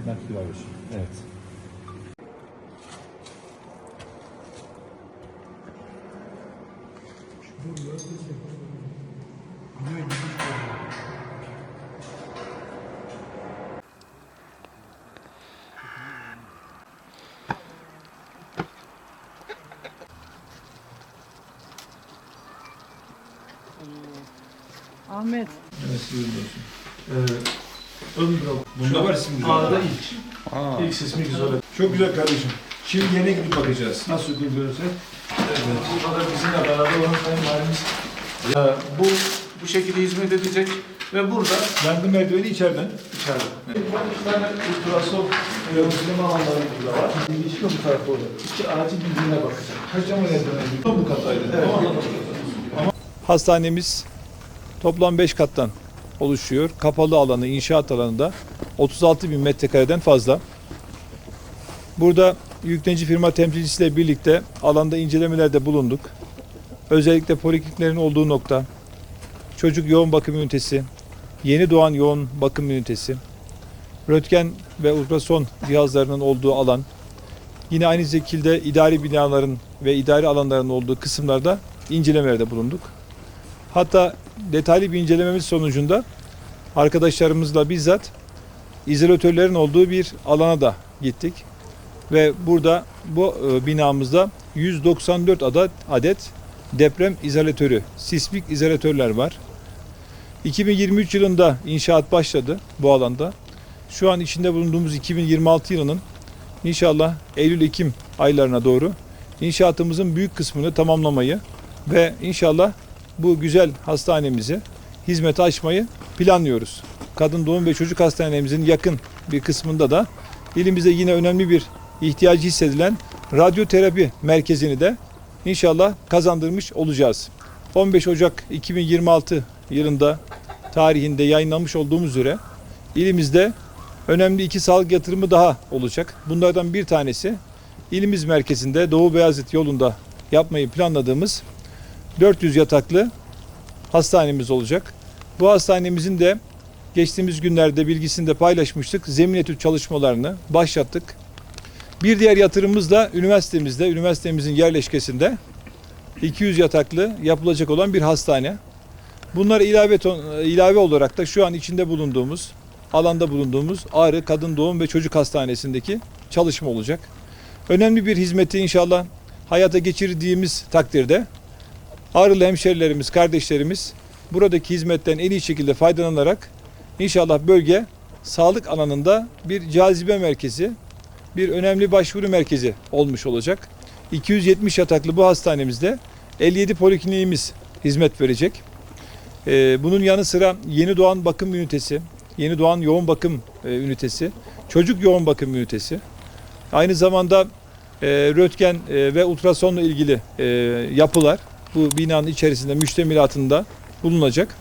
Nakil var. Evet. Ahmet. Evet, buyurun olsun. Ön blok. Bunda var isim güzel. A'da ilk. İlk ismi güzel. Çok güzel kardeşim. Şimdi yerine gidip bakacağız. Nasıl uygun görürsek. Evet. Burada bizimle beraber olan sayın valimiz. Bu şekilde hizmet edecek ve burada yangın merdiveni içeride. Evet. 12 tane ultrason gözleme alanları burada var. İlişki bu tarafta orada. İki acil birbirine bakacak. Kaç cam merdiveni? Bu kattaydı. Evet. Hastanemiz toplam 5 kattan oluşuyor. Kapalı alanı, inşaat alanında 36 bin metrekareden fazla. Burada yüklenici firma temsilcisiyle birlikte alanda incelemelerde bulunduk. Özellikle polikliniklerin olduğu nokta, çocuk yoğun bakım ünitesi, yeni doğan yoğun bakım ünitesi, röntgen ve ultrason cihazlarının olduğu alan, yine aynı şekilde idari binaların ve idari alanların olduğu kısımlarda incelemelerde bulunduk. Hatta detaylı bir incelememiz sonucunda arkadaşlarımızla bizzat izolatörlerin olduğu bir alana da gittik. Ve burada bu binamızda 194 adet deprem izolatörü, sismik izolatörler var. 2023 yılında inşaat başladı bu alanda. Şu an içinde bulunduğumuz 2026 yılının inşallah Eylül-Ekim aylarına doğru inşaatımızın büyük kısmını tamamlamayı ve inşallah bu güzel hastanemizi hizmete açmayı planlıyoruz. Kadın doğum ve çocuk hastanemizin yakın bir kısmında da ilimizde yine önemli bir ihtiyacı hissedilen radyoterapi merkezini de inşallah kazandırmış olacağız. 15 Ocak 2026 yılında tarihinde yayınlanmış olduğumuz üzere ilimizde önemli 2 sağlık yatırımı daha olacak. Bunlardan bir tanesi ilimiz merkezinde Doğu Beyazıt yolunda yapmayı planladığımız 400 yataklı hastanemiz olacak. Bu hastanemizin de geçtiğimiz günlerde bilgisini de paylaşmıştık. Zemin etüt çalışmalarını başlattık. Bir diğer yatırımımız da üniversitemizin yerleşkesinde 200 yataklı yapılacak olan bir hastane. Bunlara ilave olarak da şu an içinde bulunduğumuz, alanda bulunduğumuz Ağrı Kadın Doğum ve Çocuk Hastanesi'ndeki çalışma olacak. Önemli bir hizmeti inşallah hayata geçirdiğimiz takdirde Ağrılı hemşerilerimiz, kardeşlerimiz buradaki hizmetten en iyi şekilde faydalanarak inşallah bölge sağlık alanında bir cazibe merkezi, bir önemli başvuru merkezi olmuş olacak. 270 yataklı bu hastanemizde 57 polikliniğimiz hizmet verecek. Bunun yanı sıra yeni doğan bakım ünitesi, yeni doğan yoğun bakım ünitesi, çocuk yoğun bakım ünitesi, aynı zamanda röntgen ve ultrasonla ilgili yapılar bu binanın içerisinde müştemilatında bulunacak.